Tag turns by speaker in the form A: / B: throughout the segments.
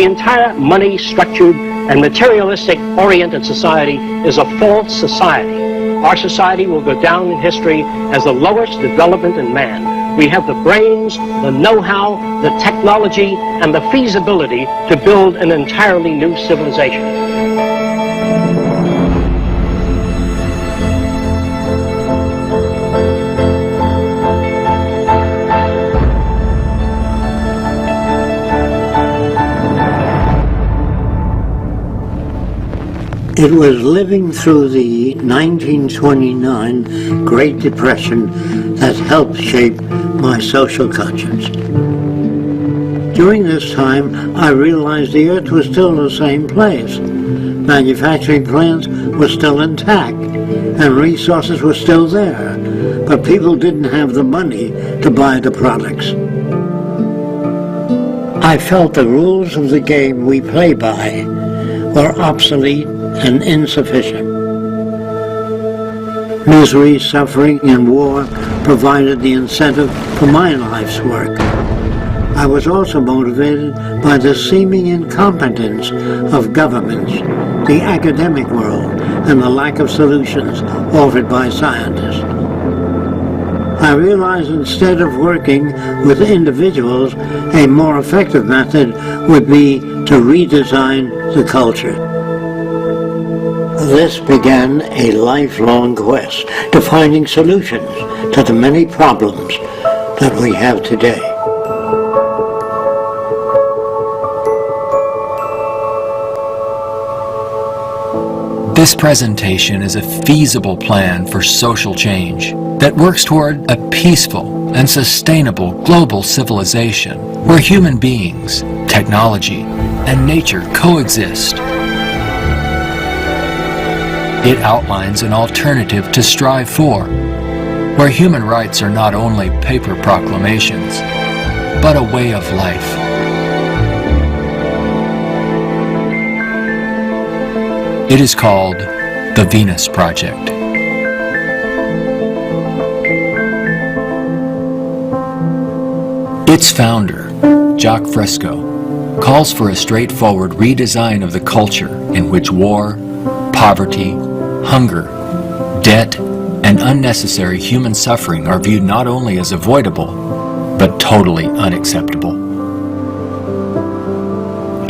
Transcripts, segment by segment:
A: the entire money-structured and materialistic-oriented society is a false society. Our society will go down in history as the lowest development in man. We have the brains, the know-how, the technology, and the feasibility to build an entirely new civilization.
B: It was living through the 1929 Great Depression that helped shape my social conscience. During this time, I realized the Earth was still the same place. Manufacturing plants were still intact, and resources were still there, but people didn't have the money to buy the products. I felt the rules of the game we play by were obsolete and insufficient. Misery, suffering, and war provided the incentive for my life's work. I was also motivated by the seeming incompetence of governments, the academic world, and the lack of solutions offered by scientists. I realized instead of working with individuals, a more effective method would be to redesign the culture. This began a lifelong quest to finding solutions to the many problems that we have today.
C: This presentation is a feasible plan for social change that works toward a peaceful and sustainable global civilization where human beings, technology, and nature coexist. It outlines an alternative to strive for, where human rights are not only paper proclamations, but a way of life. It is called the Venus Project. Its founder, Jacques Fresco, calls for a straightforward redesign of the culture in which war, poverty, hunger, debt, and unnecessary human suffering are viewed not only as avoidable, but totally unacceptable.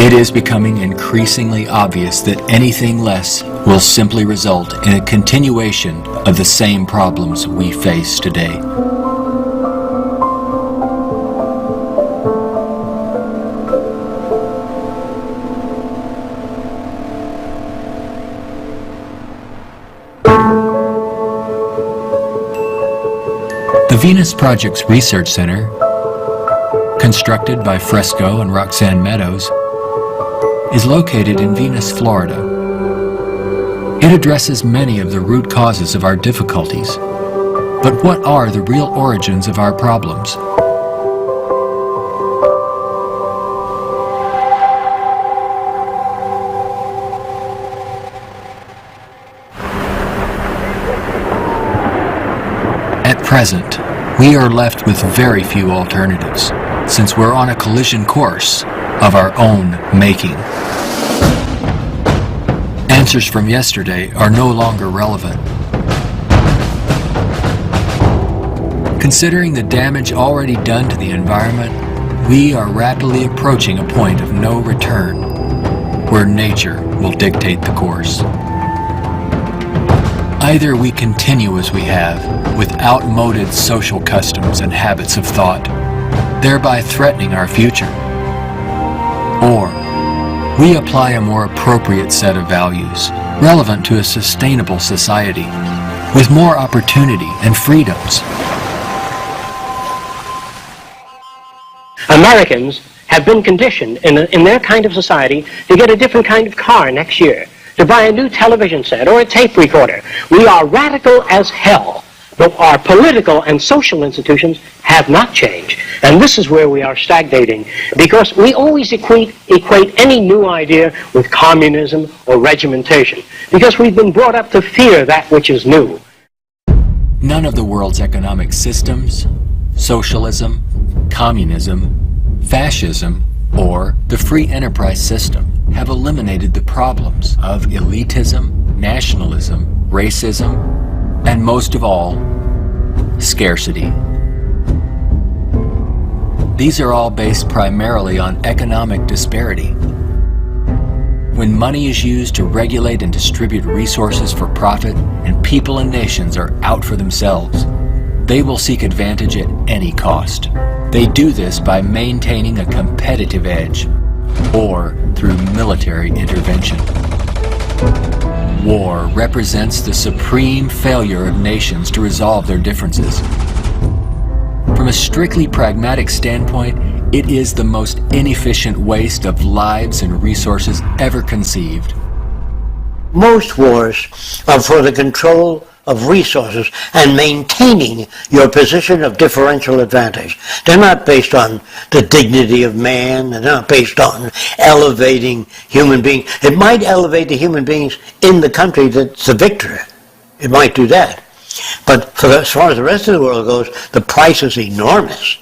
C: It is becoming increasingly obvious that anything less will simply result in a continuation of the same problems we face today. The Venus Project's Research Center, constructed by Fresco and Roxanne Meadows, is located in Venus, Florida. It addresses many of the root causes of our difficulties. But what are the real origins of our problems? At present, we are left with very few alternatives, since we're on a collision course of our own making. Answers from yesterday are no longer relevant. Considering the damage already done to the environment, we are rapidly approaching a point of no return, where nature will dictate the course. Either we continue as we have, with outmoded social customs and habits of thought, thereby threatening our future, or we apply a more appropriate set of values, relevant to a sustainable society, with more opportunity and freedoms.
A: Americans have been conditioned in their kind of society to get a different kind of car next year, to buy a new television set or a tape recorder. We are radical as hell, but our political and social institutions have not changed. And this is where we are stagnating, because we always equate any new idea with communism or regimentation, because we've been brought up to fear that which is new.
C: None of the world's economic systems, socialism, communism, fascism, or the free enterprise system have eliminated the problems of elitism, nationalism, racism, and most of all, scarcity. These are all based primarily on economic disparity. When money is used to regulate and distribute resources for profit, and people and nations are out for themselves, they will seek advantage at any cost. They do this by maintaining a competitive edge, or through military intervention. War represents the supreme failure of nations to resolve their differences. From a strictly pragmatic standpoint, it is the most inefficient waste of lives and resources ever conceived.
B: Most wars are for the control of resources and maintaining your position of differential advantage. They're not based on the dignity of man. They're not based on elevating human beings. It might elevate the human beings in the country that's the victor. It might do that. But as far as the rest of the world goes, the price is enormous.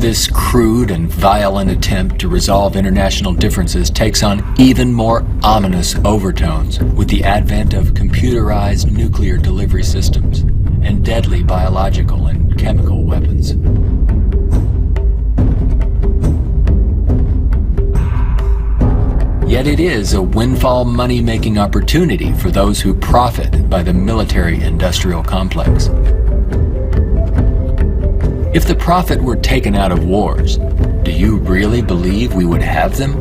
C: This crude and violent attempt to resolve international differences takes on even more ominous overtones with the advent of computerized nuclear delivery systems and deadly biological and chemical weapons. Yet it is a windfall money-making opportunity for those who profit by the military-industrial complex. If the profit were taken out of wars, do you really believe we would have them?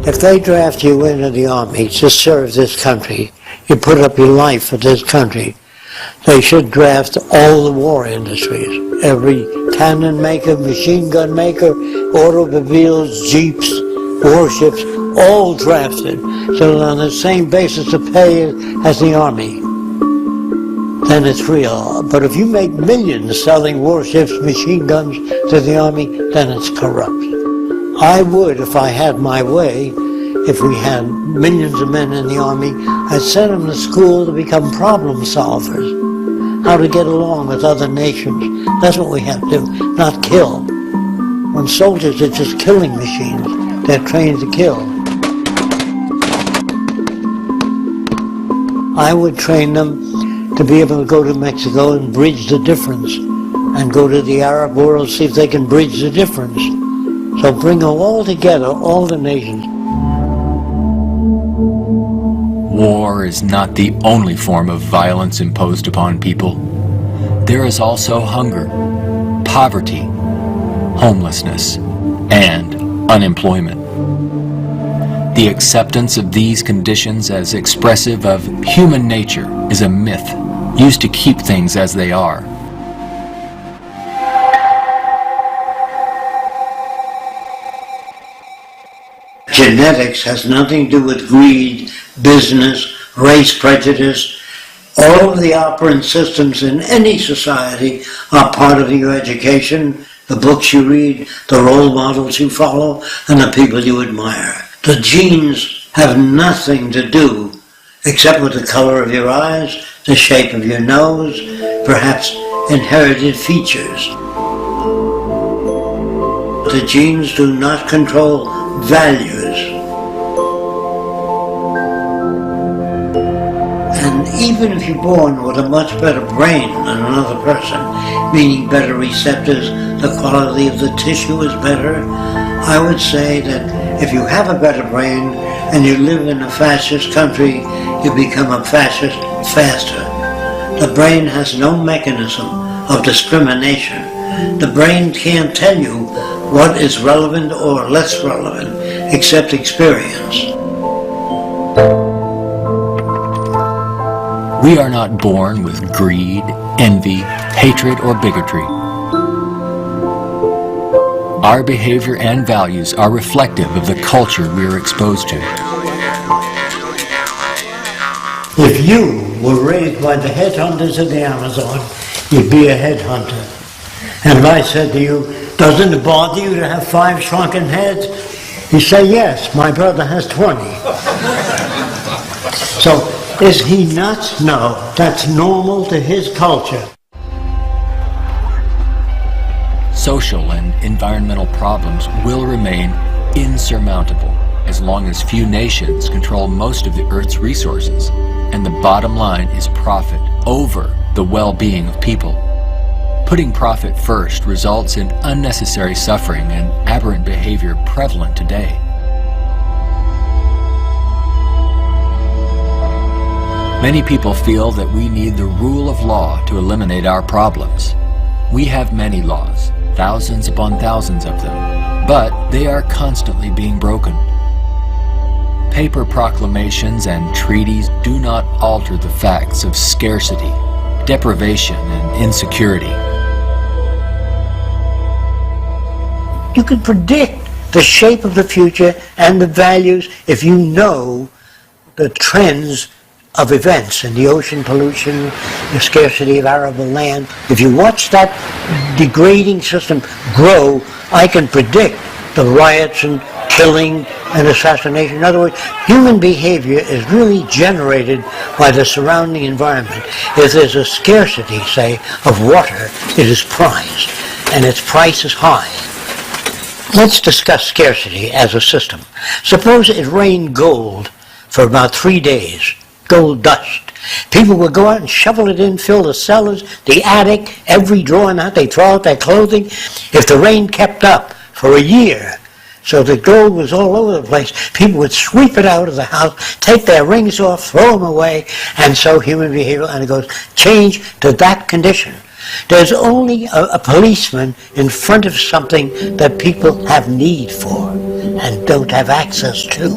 B: If they draft you into the army to serve this country, you put up your life for this country, they should draft all the war industries. Every cannon maker, machine gun maker, automobiles, jeeps, warships, all drafted, so that on the same basis of pay as the army. Then it's real. But if you make millions selling warships, machine guns to the army, then it's corrupt. I would, if I had my way, if we had millions of men in the army, I'd send them to school to become problem solvers, how to get along with other nations. That's what we have to do, not kill. When soldiers are just killing machines, they're trained to kill. I would train them to be able to go to Mexico and bridge the difference, and go to the Arab world, see if they can bridge the difference. So bring them all together, all the nations.
C: War is not the only form of violence imposed upon people. There is also hunger, poverty, homelessness, and unemployment. The acceptance of these conditions as expressive of human nature is a myth used to keep things as they are.
B: Genetics has nothing to do with greed, business, race prejudice. All of the operant systems in any society are part of your education, the books you read, the role models you follow, and the people you admire. The genes have nothing to do except with the color of your eyes, the shape of your nose, perhaps inherited features. The genes do not control values. And even if you're born with a much better brain than another person, meaning better receptors, the quality of the tissue is better, I would say that if you have a better brain and you live in a fascist country, you become a fascist faster. The brain has no mechanism of discrimination. The brain can't tell you what is relevant or less relevant except experience.
C: We are not born with greed, envy, hatred, or bigotry. Our behavior and values are reflective of the culture we are exposed to.
B: If you were raised by the headhunters of the Amazon, you'd be a headhunter. And if I said to you, doesn't it bother you to have 5 shrunken heads? You say, yes, my brother has 20. So, is he nuts? No, that's normal to his culture.
C: social and environmental problems will remain insurmountable as long as few nations control most of the Earth's resources, and the bottom line is profit over the well-being of people. Putting profit first results in unnecessary suffering and aberrant behavior prevalent today. Many people feel that we need the rule of law to eliminate our problems. We have many laws, thousands upon thousands of them, but they are constantly being broken. Paper proclamations and treaties do not alter the facts of scarcity, deprivation, and insecurity.
B: You can predict the shape of the future and the values if you know the trends of events in the ocean pollution, the scarcity of arable land. If you watch that degrading system grow, I can predict the riots and killing and assassination. In other words, human behavior is really generated by the surrounding environment. If there's a scarcity, say, of water, it is prized, and its price is high. Let's discuss scarcity as a system. Suppose it rained gold for about 3 days, gold dust. People would go out and shovel it in, fill the cellars, the attic, every drawer in that. They throw out their clothing. If the rain kept up for a year, so the gold was all over the place, people would sweep it out of the house, take their rings off, throw them away, and so human behavior, and it goes, change to that condition. There's only a policeman in front of something that people have need for and don't have access to.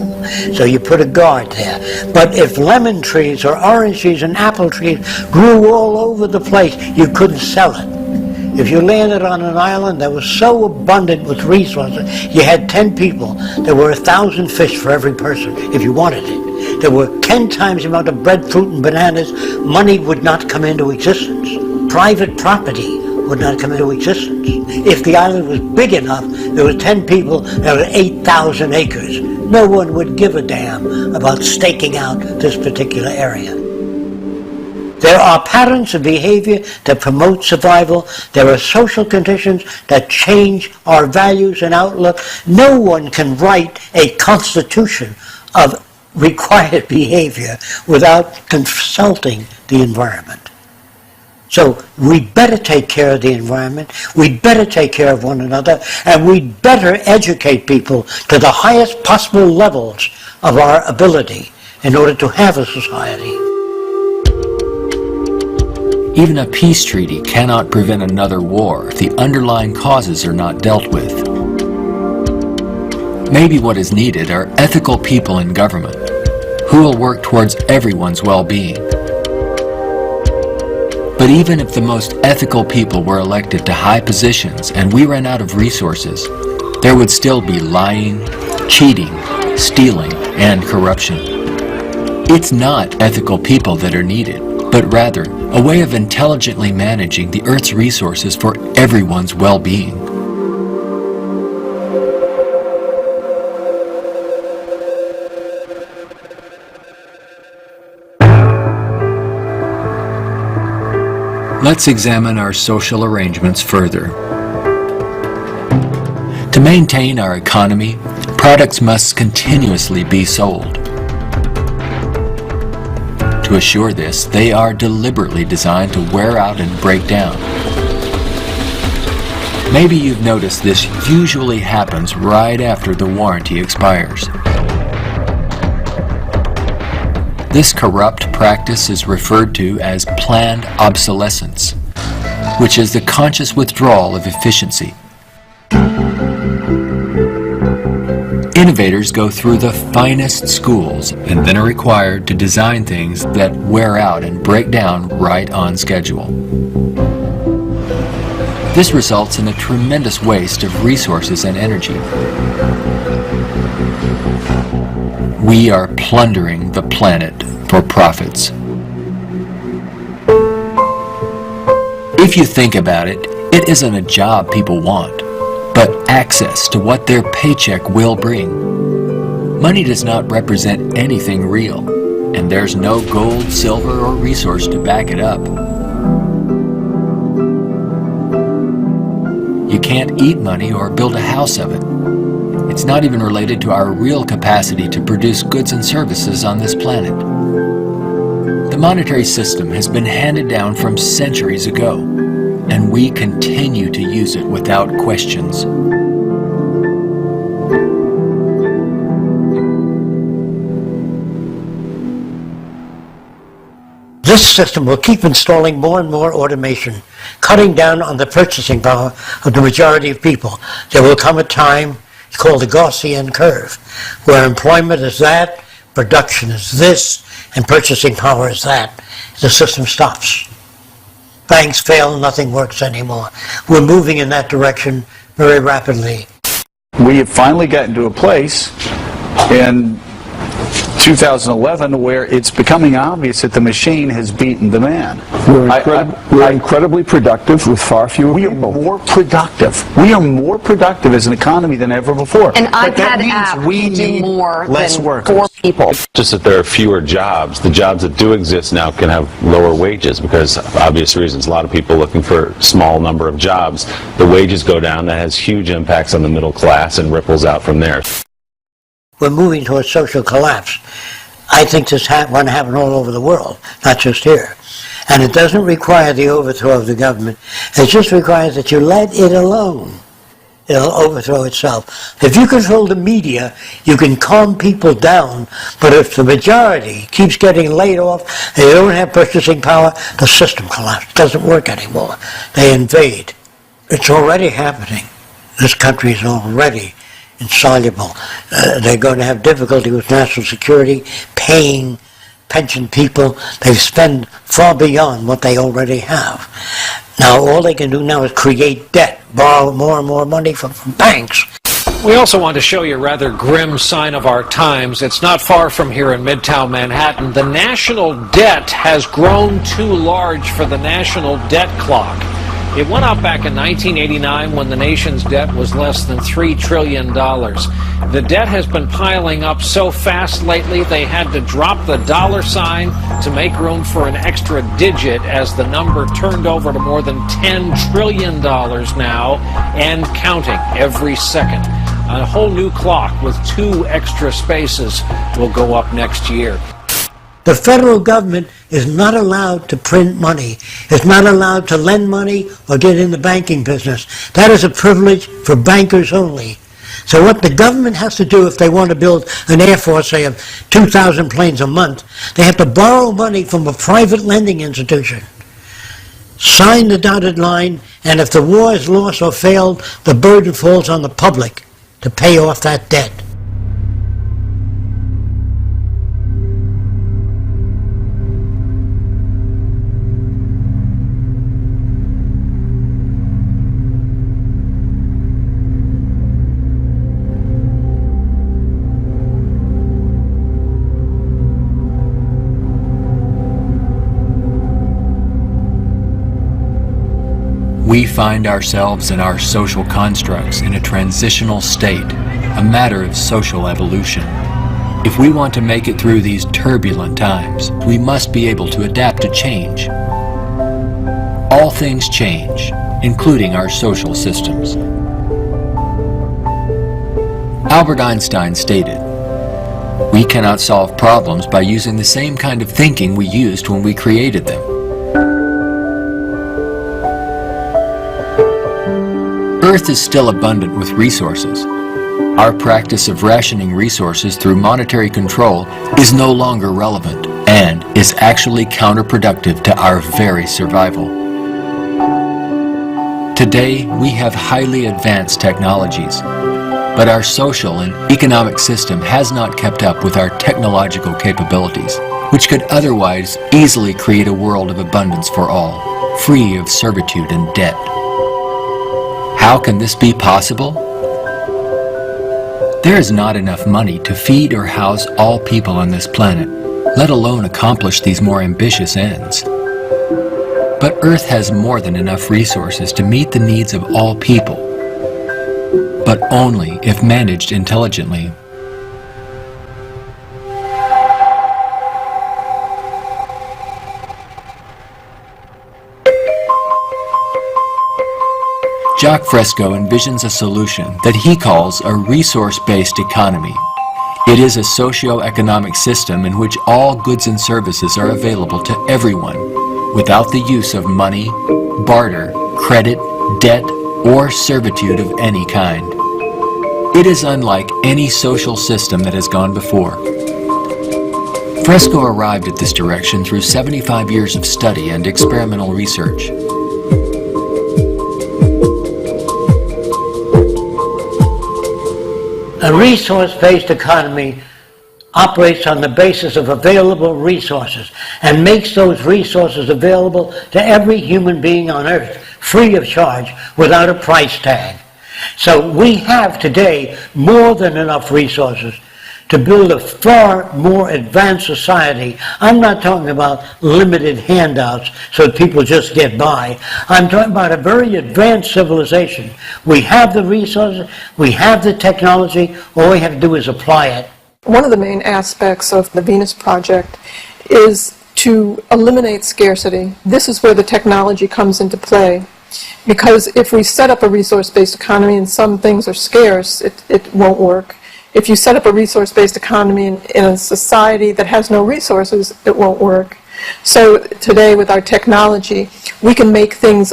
B: So you put a guard there. But if lemon trees or orange trees and apple trees grew all over the place, you couldn't sell it. If you landed on an island that was so abundant with resources, you had 10 people, there were 1,000 fish for every person if you wanted it. There were 10 times the amount of bread, fruit, and bananas. Money would not come into existence. Private property would not come into existence. If the island was big enough, there were 10 people, there were 8,000 acres. No one would give a damn about staking out this particular area. There are patterns of behavior that promote survival. There are social conditions that change our values and outlook. No one can write a constitution of required behavior without consulting the environment. So we better take care of the environment, we better take care of one another, and we better educate people to the highest possible levels of our ability in order to have a society.
C: Even a peace treaty cannot prevent another war if the underlying causes are not dealt with. Maybe what is needed are ethical people in government who will work towards everyone's well-being. But even if the most ethical people were elected to high positions and we ran out of resources, there would still be lying, cheating, stealing, and corruption. It's not ethical people that are needed, but rather a way of intelligently managing the Earth's resources for everyone's well-being. Let's examine our social arrangements further. To maintain our economy, products must continuously be sold. To assure this, they are deliberately designed to wear out and break down. Maybe you've noticed this usually happens right after the warranty expires. This corrupt practice is referred to as planned obsolescence, which is the conscious withdrawal of efficiency. Innovators go through the finest schools and then are required to design things that wear out and break down right on schedule. This results in a tremendous waste of resources and energy. We are plundering the planet for profits. If you think about it, it isn't a job people want, but access to what their paycheck will bring. Money does not represent anything real, and there's no gold, silver, or resource to back it up. You can't eat money or build a house of it. It's not even related to our real capacity to produce goods and services on this planet. The monetary system has been handed down from centuries ago, and we continue to use it without questions.
B: This system will keep installing more and more automation, cutting down on the purchasing power of the majority of people. There will come a time called the Gaussian curve, where employment is that, production is this, and purchasing power is that. The system stops. Banks fail, nothing works anymore. We're moving in that direction very rapidly.
D: We have finally gotten to a place in 2011 where it's becoming obvious that the machine has beaten the man.
E: We're incredibly productive with far fewer people.
D: We are more productive. We are more productive as an economy than ever before.
F: An
D: But that
F: iPad
D: means
F: app
D: we
F: will do
D: need
F: more
D: less
F: than
D: workers.
F: 4 people.
G: Just that there are fewer jobs. The jobs that do exist now can have lower wages because of obvious reasons. A lot of people looking for a small number of jobs. The wages go down. That has huge impacts on the middle class and ripples out from there.
B: We're moving towards social collapse. I think this going to happen all over the world, not just here. And it doesn't require the overthrow of the government. It just requires that you let it alone. It'll overthrow itself. If you control the media, you can calm people down. But if the majority keeps getting laid off, they don't have purchasing power, the system collapses. It doesn't work anymore. They invade. It's already happening. This country is already insoluble. They're going to have difficulty with national security, paying pension people. They spend far beyond what they already have. Now all they can do now is create debt, borrow more and more money from banks.
H: We also want to show you a rather grim sign of our times. It's not far from here in Midtown Manhattan. The national debt has grown too large for the national debt clock. It went up back in 1989 when the nation's debt was less than $3 trillion. The debt has been piling up so fast lately they had to drop the dollar sign to make room for an extra digit as the number turned over to more than $10 trillion now and counting every second. A whole new clock with 2 extra spaces will go up next year.
B: The federal government is not allowed to print money. It's not allowed to lend money or get in the banking business. That is a privilege for bankers only. So what the government has to do if they want to build an air force, say, of 2,000 planes a month, they have to borrow money from a private lending institution, sign the dotted line, and if the war is lost or failed, the burden falls on the public to pay off that debt.
C: We find ourselves and our social constructs in a transitional state, a matter of social evolution. If we want to make it through these turbulent times, we must be able to adapt to change. All things change, including our social systems. Albert Einstein stated, "We cannot solve problems by using the same kind of thinking we used when we created them." Earth is still abundant with resources. Our practice of rationing resources through monetary control is no longer relevant and is actually counterproductive to our very survival. Today, we have highly advanced technologies, but our social and economic system has not kept up with our technological capabilities, which could otherwise easily create a world of abundance for all, free of servitude and debt. How can this be possible? There is not enough money to feed or house all people on this planet, let alone accomplish these more ambitious ends. But Earth has more than enough resources to meet the needs of all people, but only if managed intelligently. Jacques Fresco envisions a solution that he calls a resource-based economy. It is a socio-economic system in which all goods and services are available to everyone without the use of money, barter, credit, debt, or servitude of any kind. It is unlike any social system that has gone before. Fresco arrived at this direction through 75 years of study and experimental research.
B: A resource-based economy operates on the basis of available resources and makes those resources available to every human being on earth, free of charge, without a price tag. So we have today more than enough resources to build a far more advanced society. I'm not talking about limited handouts so that people just get by. I'm talking about a very advanced civilization. We have the resources, we have the technology, all we have to do is apply it.
F: One of the main aspects of the Venus Project is to eliminate scarcity. This is where the technology comes into play. Because if we set up a resource-based economy and some things are scarce, it won't work. If you set up a resource-based economy in a society that has no resources, it won't work. So today with our technology, we can make things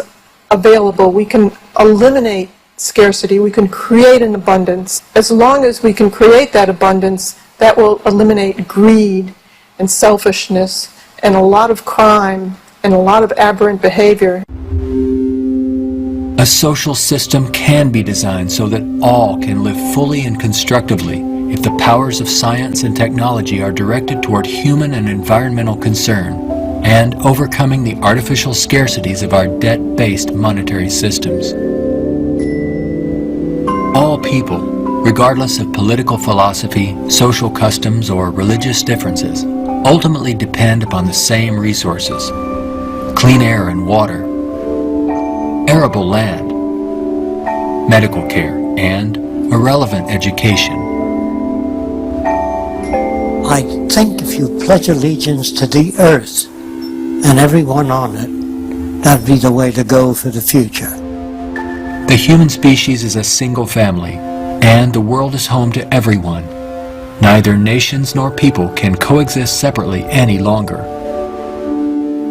F: available. We can eliminate scarcity. We can create an abundance. As long as we can create that abundance, that will eliminate greed and selfishness and a lot of crime and a lot of aberrant behavior.
C: A social system can be designed so that all can live fully and constructively if the powers of science and technology are directed toward human and environmental concern and overcoming the artificial scarcities of our debt-based monetary systems. All people, regardless of political philosophy, social customs, or religious differences, ultimately depend upon the same resources: clean air and water, arable land, medical care, and a relevant education.
B: I think if you pledge allegiance to the earth and everyone on it, that'd be the way to go for the future.
C: The human species is a single family, and the world is home to everyone. Neither nations nor people can coexist separately any longer.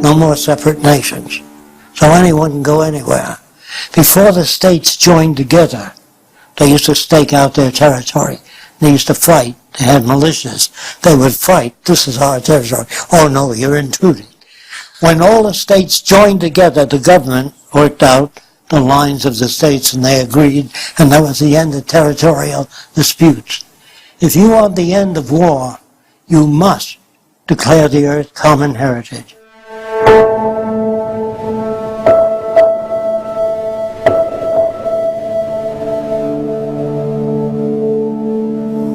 B: No more separate nations. So anyone can go anywhere. Before the states joined together, they used to stake out their territory. They used to fight. They had militias. They would fight. This is our territory. Oh no, you're intruding. When all the states joined together, the government worked out the lines of the states and they agreed, and that was the end of territorial disputes. If you want the end of war, you must declare the earth common heritage.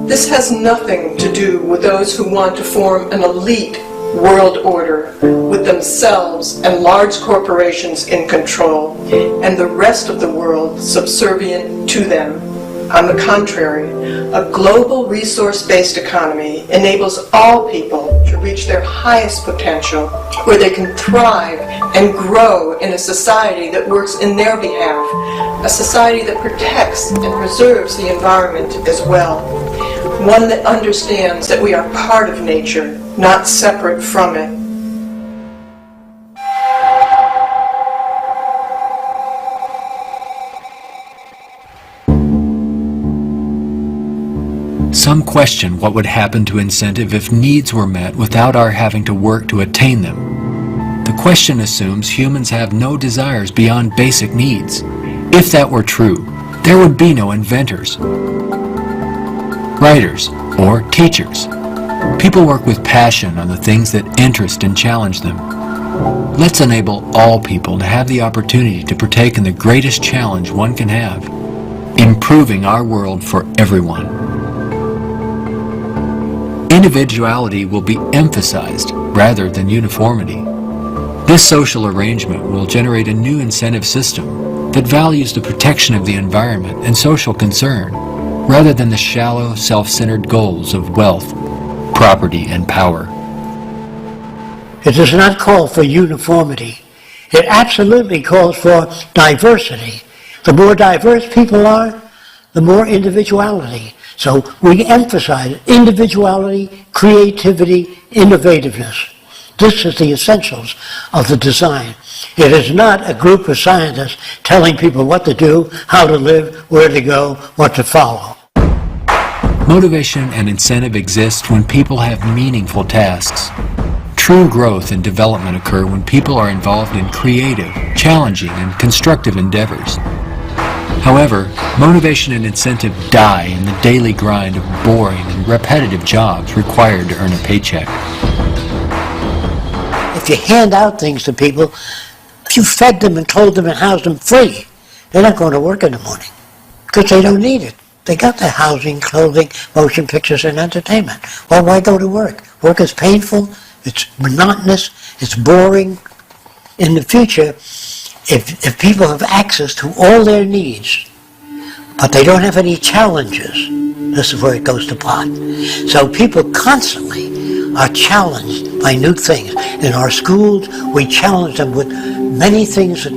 F: This has nothing to do with those who want to form an elite world order with themselves and large corporations in control and the rest of the world subservient to them. On the contrary, a global resource-based economy enables all people to reach their highest potential, where they can thrive and grow in a society that works in their behalf, a society that protects and preserves the environment as well, one that understands that we are part of nature, not separate from it.
C: Some question what would happen to incentive if needs were met without our having to work to attain them. The question assumes humans have no desires beyond basic needs. If that were true, there would be no inventors, writers, or teachers. People work with passion on the things that interest and challenge them. Let's enable all people to have the opportunity to partake in the greatest challenge one can have, improving our world for everyone. Individuality will be emphasized rather than uniformity. This social arrangement will generate a new incentive system that values the protection of the environment and social concern, rather than the shallow, self-centered goals of wealth, property, and power.
B: It does not call for uniformity. It absolutely calls for diversity. The more diverse people are, the more individuality. So we emphasize individuality, creativity, innovativeness. This is the essentials of the design. It is not a group of scientists telling people what to do, how to live, where to go, what to follow.
C: Motivation and incentive exist when people have meaningful tasks. True growth and development occur when people are involved in creative, challenging, and constructive endeavors. However, motivation and incentive die in the daily grind of boring and repetitive jobs required to earn a paycheck.
B: If you hand out things to people, if you fed them and clothed them and housed them free, they're not going to work in the morning because they don't need it. They got their housing, clothing, motion pictures, and entertainment. Well, why go to work? Work is painful, it's monotonous, it's boring. In the future, if people have access to all their needs, but they don't have any challenges, this is where it goes to pot. So people constantly are challenged by new things. In our schools, we challenge them with many things that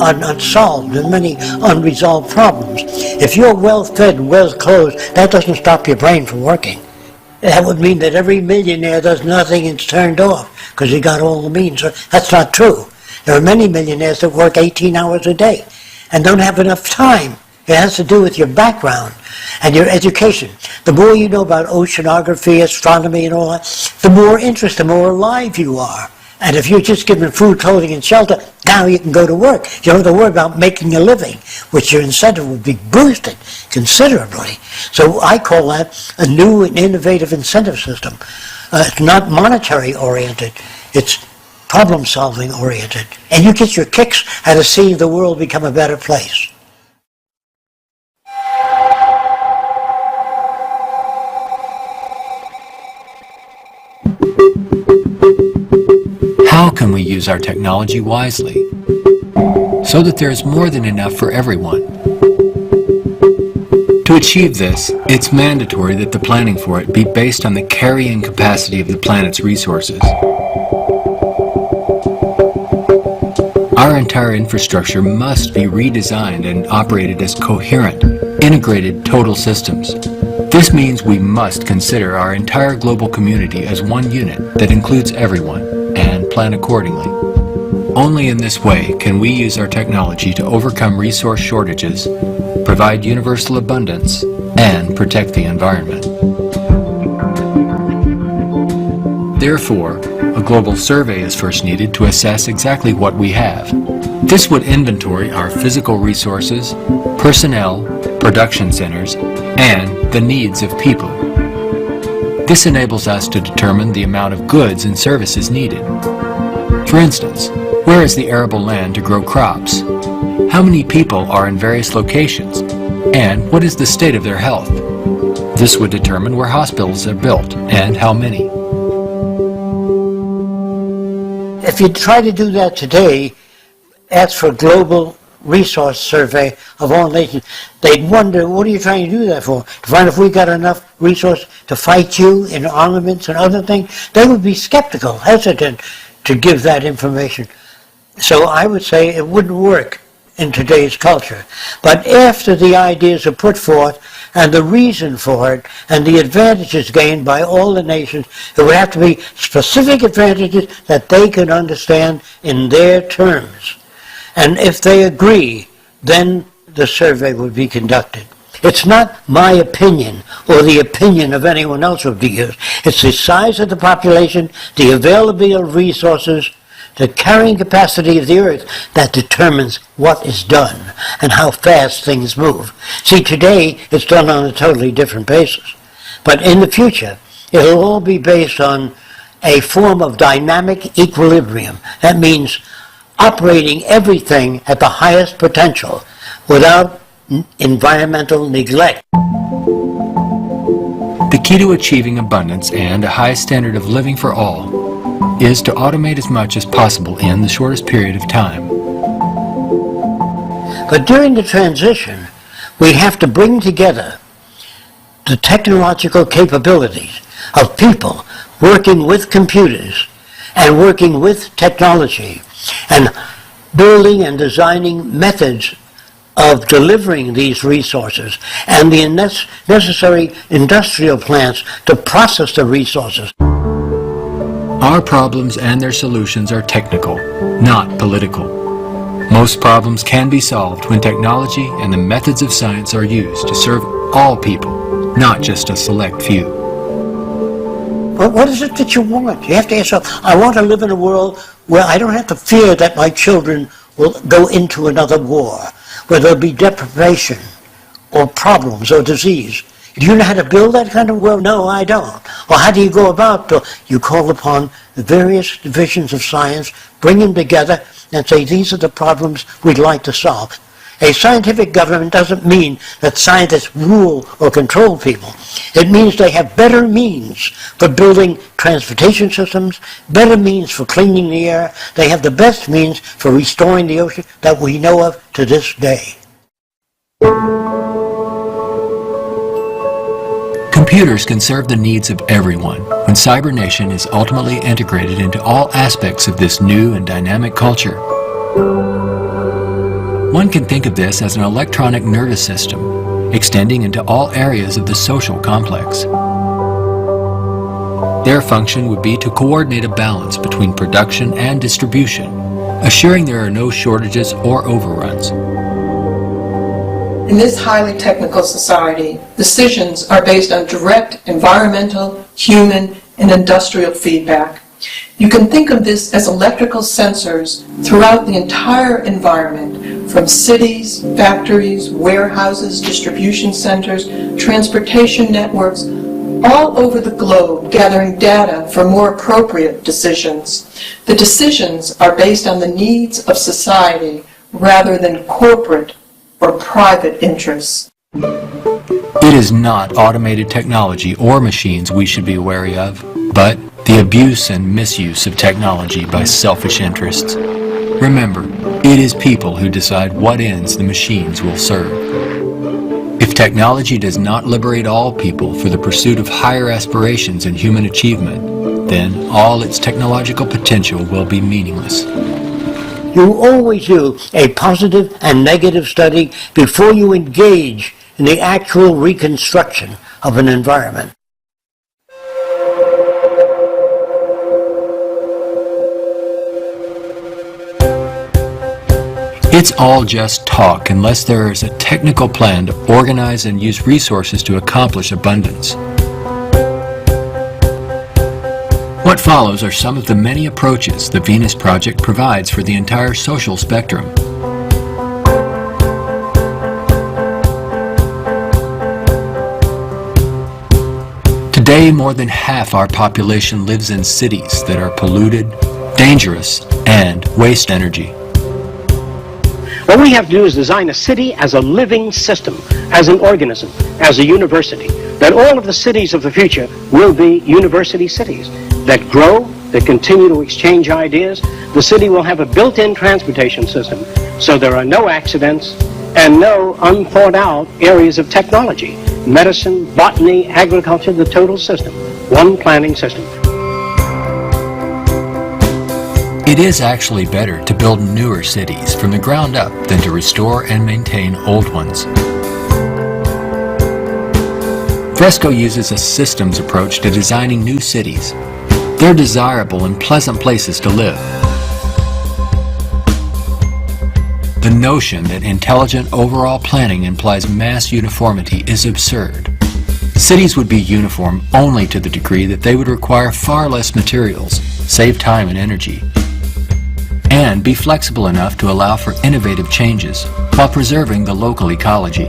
B: are unsolved and many unresolved problems. If you're well fed and well clothed, that doesn't stop your brain from working. That would mean that every millionaire does nothing and is turned off because he got all the means. That's not true. There are many millionaires that work 18 hours a day and don't have enough time. It has to do with your background and your education. The more you know about oceanography, astronomy, and all that, the more interest, the more alive you are. And if you're just given food, clothing, and shelter, now you can go to work. You don't have to worry about making a living, which your incentive would be boosted considerably. So I call that a new and innovative incentive system. It's not monetary oriented. It's problem-solving oriented. And you get your kicks out of seeing the world become a better place.
C: How can we use our technology wisely so that there is more than enough for everyone? To achieve this, it's mandatory that the planning for it be based on the carrying capacity of the planet's resources. Our entire infrastructure must be redesigned and operated as coherent, integrated total systems. This means we must consider our entire global community as one unit that includes everyone, and plan accordingly. Only in this way can we use our technology to overcome resource shortages, provide universal abundance, and protect the environment. Therefore, a global survey is first needed to assess exactly what we have. This would inventory our physical resources, personnel, production centers, and the needs of people. This enables us to determine the amount of goods and services needed. For instance, where is the arable land to grow crops? How many people are in various locations? And what is the state of their health? This would determine where hospitals are built and how many.
B: If you try to do that today, ask for a global resource survey of all nations, they'd wonder, what are you trying to do that for? To find if we got enough resource to fight you in armaments and other things? They would be skeptical, hesitant to give that information. So I would say it wouldn't work in today's culture. But after the ideas are put forth and the reason for it and the advantages gained by all the nations, it would have to be specific advantages that they can understand in their terms. And if they agree, then the survey would be conducted. It's not my opinion or the opinion of anyone else would be used. It's the size of the population, the availability of resources, the carrying capacity of the earth that determines what is done and how fast things move. See, today it's done on a totally different basis. But in the future, it'll all be based on a form of dynamic equilibrium. That means operating everything at the highest potential without environmental neglect.
C: The key to achieving abundance and a high standard of living for all is to automate as much as possible in the shortest period of time.
B: But during the transition, we have to bring together the technological capabilities of people working with computers and working with technology and building and designing methods of delivering these resources and the necessary industrial plants to process the resources.
C: Our problems and their solutions are technical, not political. Most problems can be solved when technology and the methods of science are used to serve all people, not just a select few.
B: But what is it that you want? You have to ask yourself, I want to live in a world where I don't have to fear that my children will go into another war, where there'll be deprivation or problems or disease. Do you know how to build that kind of world? No, I don't. Well, how do you go about it? You call upon the various divisions of science, bring them together, and say, these are the problems we'd like to solve. A scientific government doesn't mean that scientists rule or control people. It means they have better means for building transportation systems, better means for cleaning the air. They have the best means for restoring the ocean that we know of to this day.
C: Computers can serve the needs of everyone when CyberNation is ultimately integrated into all aspects of this new and dynamic culture. One can think of this as an electronic nervous system, extending into all areas of the social complex. Their function would be to coordinate a balance between production and distribution, assuring there are no shortages or overruns.
F: In this highly technical society, decisions are based on direct environmental, human, and industrial feedback. You can think of this as electrical sensors throughout the entire environment, from cities, factories, warehouses, distribution centers, transportation networks, all over the globe, gathering data for more appropriate decisions. The decisions are based on the needs of society rather than corporate or private interests.
C: It is not automated technology or machines we should be wary of, but the abuse and misuse of technology by selfish interests. Remember, it is people who decide what ends the machines will serve. If technology does not liberate all people for the pursuit of higher aspirations and human achievement, then all its technological potential will be meaningless.
B: You always do a positive and negative study before you engage in the actual reconstruction of an environment.
C: It's all just talk unless there is a technical plan to organize and use resources to accomplish abundance. What follows are some of the many approaches the Venus Project provides for the entire social spectrum. Today, more than half our population lives in cities that are polluted, dangerous, and waste energy.
A: What we have to do is design a city as a living system, as an organism, as a university, that all of the cities of the future will be university cities that grow, that continue to exchange ideas. The city will have a built-in transportation system, so there are no accidents and no unthought out areas of technology. Medicine, botany, agriculture, the total system. One planning system.
C: It is actually better to build newer cities from the ground up than to restore and maintain old ones. Fresco uses a systems approach to designing new cities. They're desirable and pleasant places to live. The notion that intelligent overall planning implies mass uniformity is absurd. Cities would be uniform only to the degree that they would require far less materials, save time and energy, and be flexible enough to allow for innovative changes while preserving the local ecology.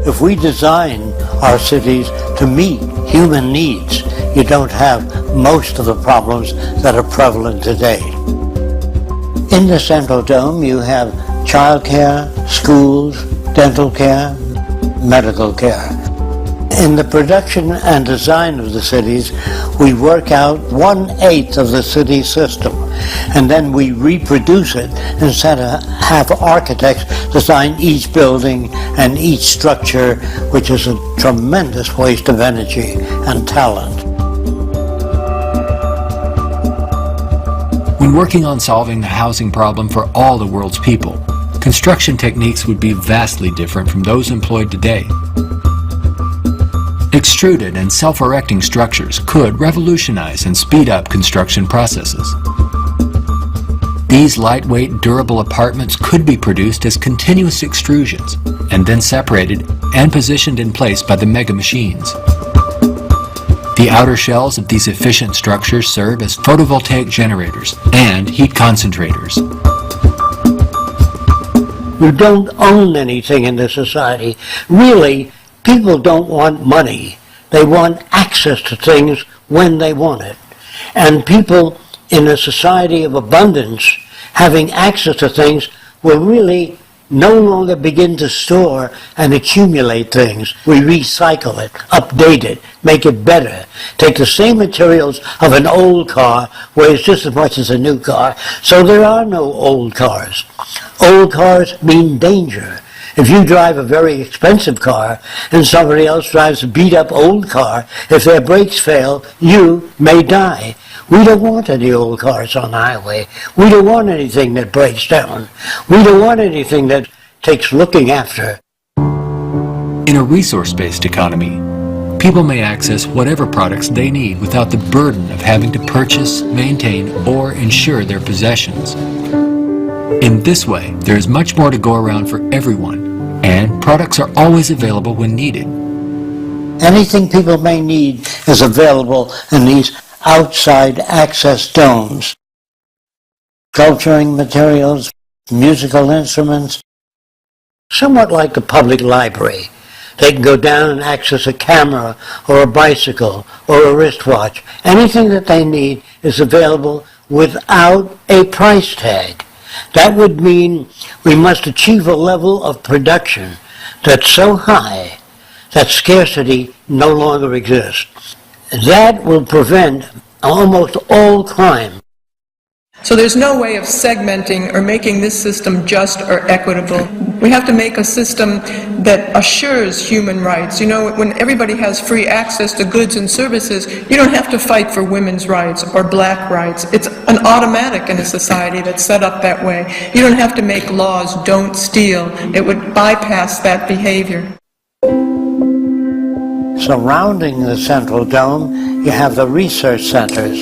B: If we design our cities to meet human needs, you don't have most of the problems that are prevalent today. In the Central Dome, you have child care, schools, dental care, medical care. In the production and design of the cities, we work out 1/8 of the city system, and then we reproduce it instead of have architects design each building and each structure, which is a tremendous waste of energy and talent.
C: When working on solving the housing problem for all the world's people, construction techniques would be vastly different from those employed today. Extruded and self-erecting structures could revolutionize and speed up construction processes. These lightweight, durable apartments could be produced as continuous extrusions and then separated and positioned in place by the mega machines. The outer shells of these efficient structures serve as photovoltaic generators and heat concentrators.
B: You don't own anything in this society. Really, people don't want money. They want access to things when they want it. And people in a society of abundance having access to things will really no longer begin to store and accumulate things. We recycle it, update it, make it better. Take the same materials of an old car, weighs just as much as a new car, so there are no old cars. Old cars mean danger. If you drive a very expensive car and somebody else drives a beat-up old car, if their brakes fail, you may die. We don't want any old cars on the highway. We don't want anything that breaks down. We don't want anything that takes looking after.
C: In a resource-based economy, people may access whatever products they need without the burden of having to purchase, maintain, or insure their possessions. In this way, there is much more to go around for everyone, and products are always available when needed.
B: Anything people may need is available in these outside access domes. Sculpturing materials, musical instruments, somewhat like the public library. They can go down and access a camera or a bicycle or a wristwatch. Anything that they need is available without a price tag. That would mean we must achieve a level of production that's so high that scarcity no longer exists. That will prevent almost all crime.
F: So there's no way of segmenting or making this system just or equitable. We have to make a system that assures human rights. You know, when everybody has free access to goods and services, you don't have to fight for women's rights or black rights. It's an automatic in a society that's set up that way. You don't have to make laws, don't steal. It would bypass that behavior.
B: Surrounding the central dome, you have the research centers.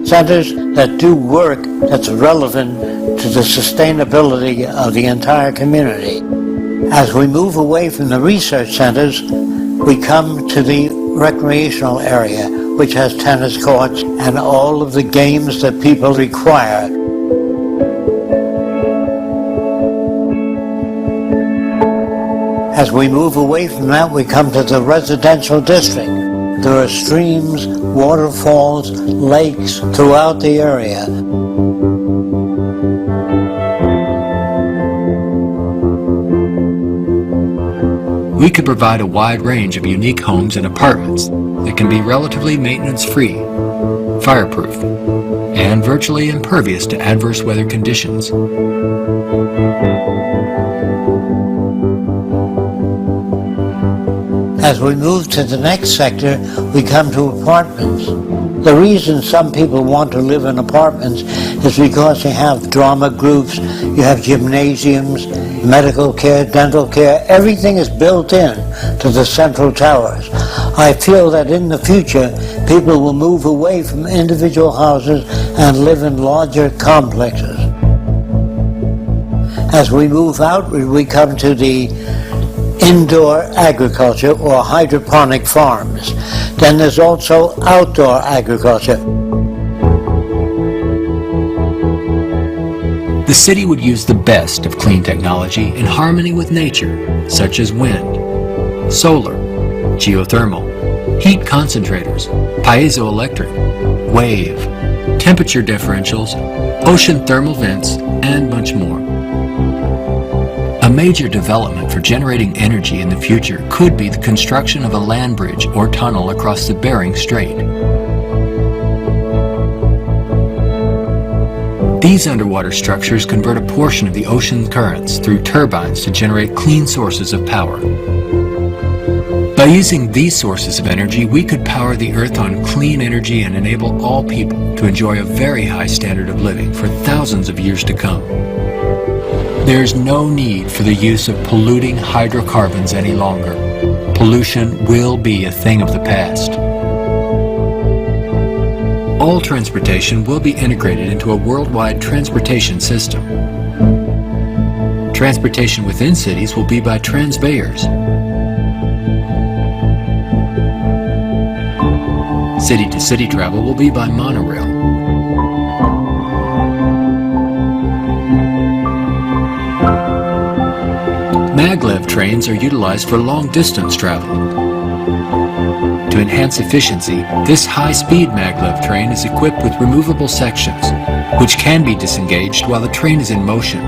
B: Centers that do work that's relevant to the sustainability of the entire community. As we move away from the research centers, we come to the recreational area, which has tennis courts and all of the games that people require. As we move away from that, we come to the residential district. There are streams, waterfalls, lakes throughout the area.
C: We could provide a wide range of unique homes and apartments that can be relatively maintenance-free, fireproof, and virtually impervious to adverse weather conditions.
B: As we move to the next sector, we come to apartments. The reason some people want to live in apartments is because you have drama groups, you have gymnasiums, medical care, dental care, everything is built in to the central towers. I feel that in the future, people will move away from individual houses and live in larger complexes. As we move out, we come to the indoor agriculture or hydroponic farms. Then there's also outdoor agriculture.
C: The city would use the best of clean technology in harmony with nature, such as wind, solar, geothermal, heat concentrators, piezoelectric, wave, temperature differentials, ocean thermal vents, and much more. A major development for generating energy in the future could be the construction of a land bridge or tunnel across the Bering Strait. These underwater structures convert a portion of the ocean currents through turbines to generate clean sources of power. By By using these sources of energy, we could power the Earth on clean energy and enable all people to enjoy a very high standard of living for thousands of years to come. There is no need for the use of polluting hydrocarbons any longer. Pollution will be a thing of the past. All transportation will be integrated into a worldwide transportation system. Transportation within cities will be by transveyors. City-to-city travel will be by monorail. Maglev trains are utilized for long-distance travel. To enhance efficiency, this high-speed maglev train is equipped with removable sections, which can be disengaged while the train is in motion.